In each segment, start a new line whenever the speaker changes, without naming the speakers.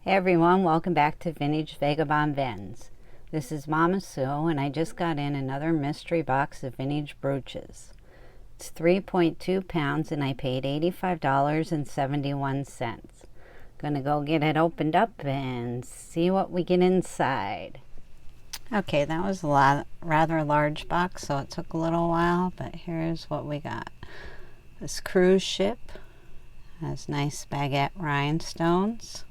Hey everyone, welcome back to Vintage Vagabond Vends. This is Mama Sue, and I just got in another mystery box of vintage brooches. It's 3.2 pounds and I paid $85.71. Gonna go get it opened up and see what we get inside. Okay, that was a rather large box, so it took a little while, but here's what we got. This cruise ship has nice baguette rhinestones.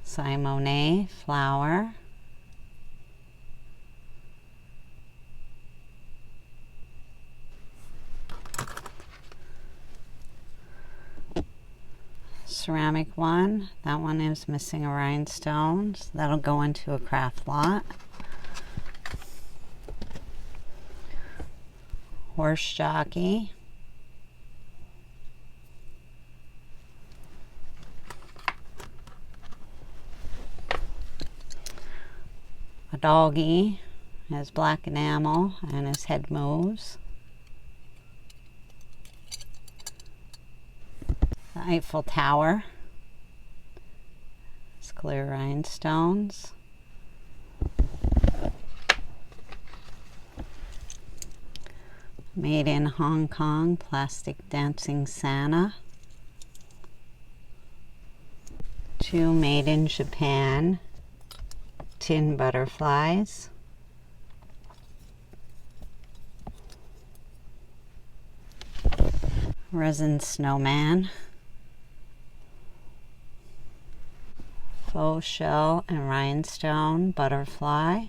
Simone flower. Ceramic one. That one is missing a rhinestone. So that'll go into a craft lot. Horse jockey. A doggy has black enamel and his head moves. The Eiffel Tower. It's clear rhinestones. Made in Hong Kong plastic dancing Santa. Two made in Japan tin butterflies. Resin snowman. Faux shell and rhinestone butterfly.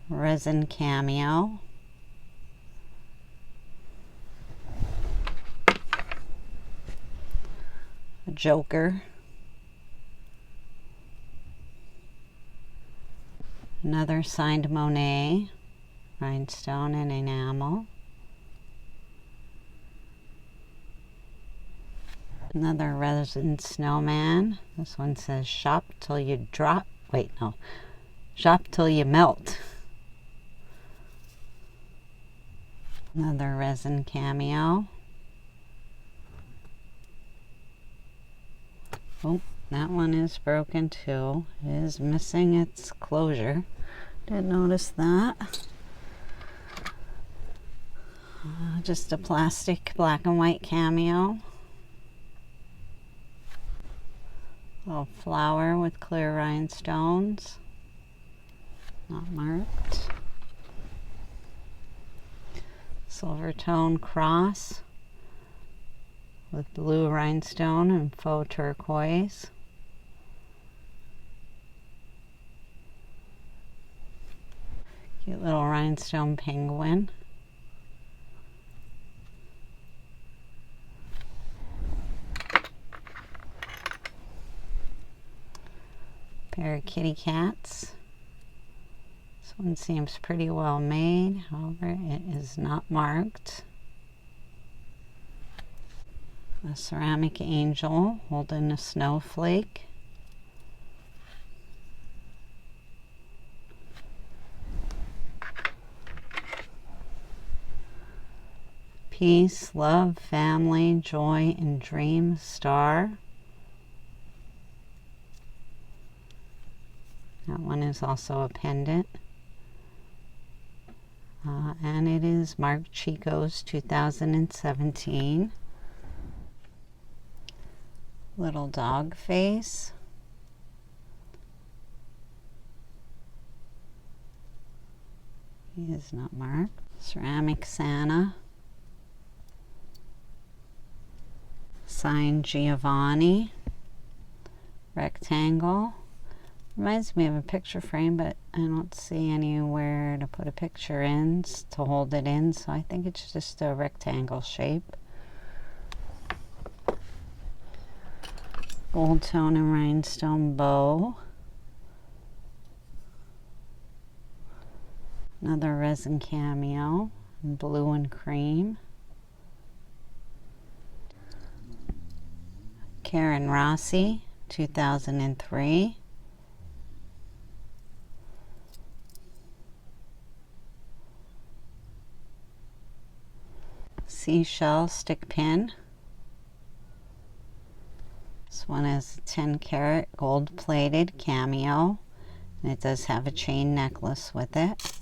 Resin cameo. A joker. Another signed Monet, rhinestone and enamel. Another resin snowman. This one says shop till you drop. Wait, no. Shop till you melt. Another resin cameo. Oh, that one is broken too. It is missing its closure. Didn't notice that. Just a plastic black and white cameo. Little flower with clear rhinestones. Not marked. Silver tone cross with blue rhinestone and faux turquoise. Cute little rhinestone penguin. Pair of kitty cats. This one seems pretty well made, however it is not marked. A ceramic angel holding a snowflake. Peace, love, family, joy, and dream star. That one is also a pendant. And it is Marc Chico's 2017. Little dog face. He is not marked. Ceramic Santa. Signed Giovanni. Rectangle. Reminds me of a picture frame, but I don't see anywhere to put a picture in to hold it in, so I think it's just a rectangle shape. Gold tone and rhinestone bow. Another resin cameo in blue and cream. Karen Rossi, 2003. seashell stick pin. This one is a 10 karat gold plated cameo, and it does have a chain necklace with it.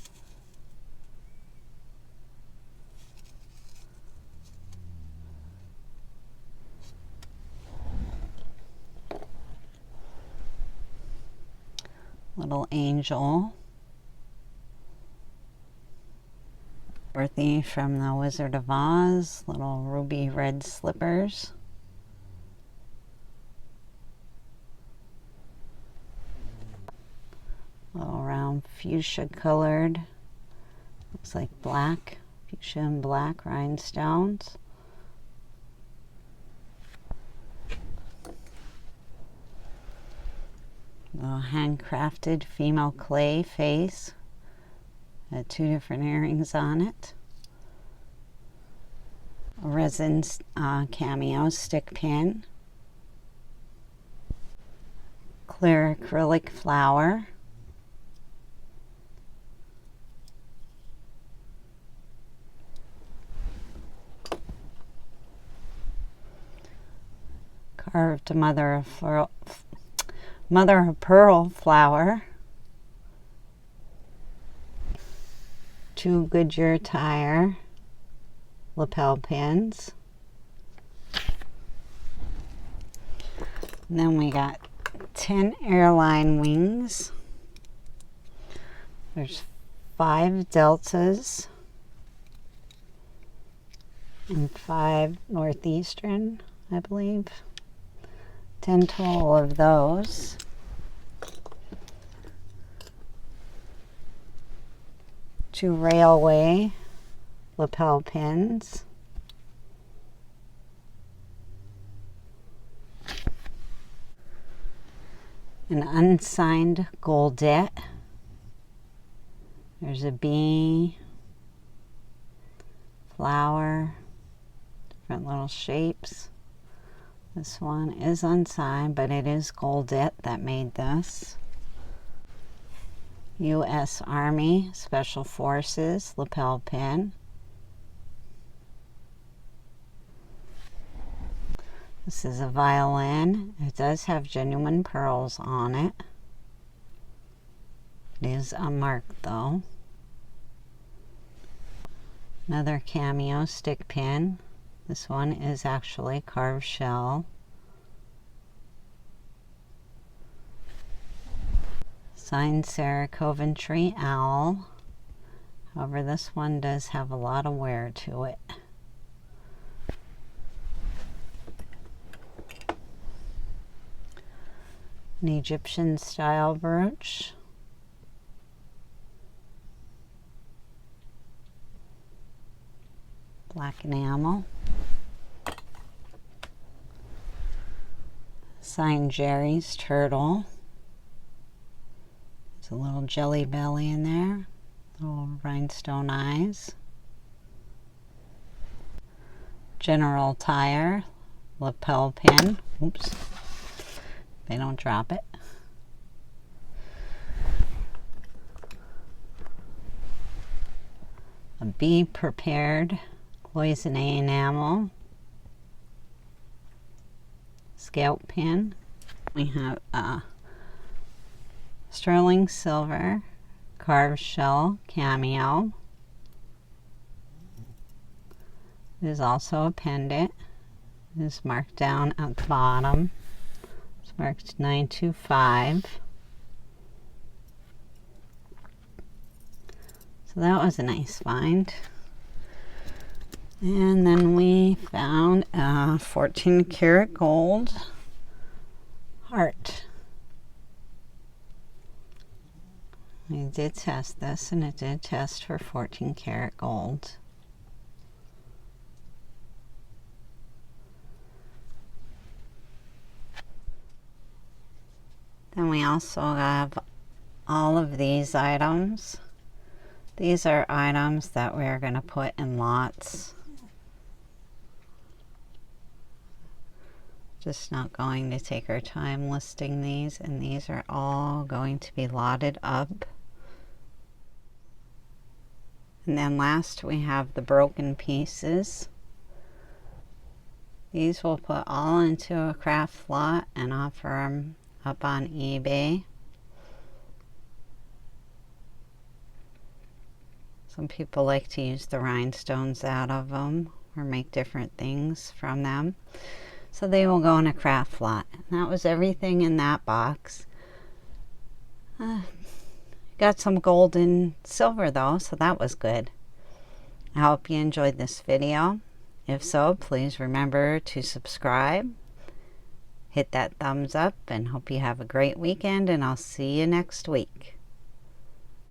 Little angel. Dorothy from the Wizard of Oz, little ruby red slippers. Little round fuchsia colored, looks like black, fuchsia and black rhinestones. Little handcrafted female clay face. Had 2 different earrings on it. A resin cameo stick pin. Clear acrylic flower. Carved mother of pearl flower. 2 Goodyear tire lapel pins. And then we got 10 airline wings. There's 5 deltas and 5 northeastern, I believe. 10 total of those. Two railway lapel pins. An unsigned goldette. There's a bee, flower, different little shapes. This one is unsigned, but it is goldette that made this. U.S. Army Special Forces lapel pin. This is a violin. It does have genuine pearls on it. It is unmarked though. Another cameo stick pin. This one is actually carved shell. Signed Sarah Coventry owl. However, this one does have a lot of wear to it. An Egyptian style brooch. Black enamel. Signed Jerry's turtle. There's a little jelly belly in there. Little rhinestone eyes. General Tire lapel pin. Oops. They don't drop it. A Be Prepared cloisonne enamel. Scalp pin. We have a sterling silver carved shell cameo. There's also a pendant. It is marked down at the bottom. It's marked 925. So that was a nice find. And then we found a 14 karat gold heart. We did test this, and it did test for 14 karat gold. Then we also have all of these items. These are items that we're going to put in lots. Just not going to take our time listing these, and these are all going to be lotted up. And then last we have the broken pieces. These we'll put all into a craft lot and offer them up on eBay. Some people like to use the rhinestones out of them or make different things from them. So they will go in a craft lot. That was everything in that box. Got some gold and silver though, so that was good. I hope you enjoyed this video. If so, please remember to subscribe. Hit that thumbs up and hope you have a great weekend, and I'll see you next week.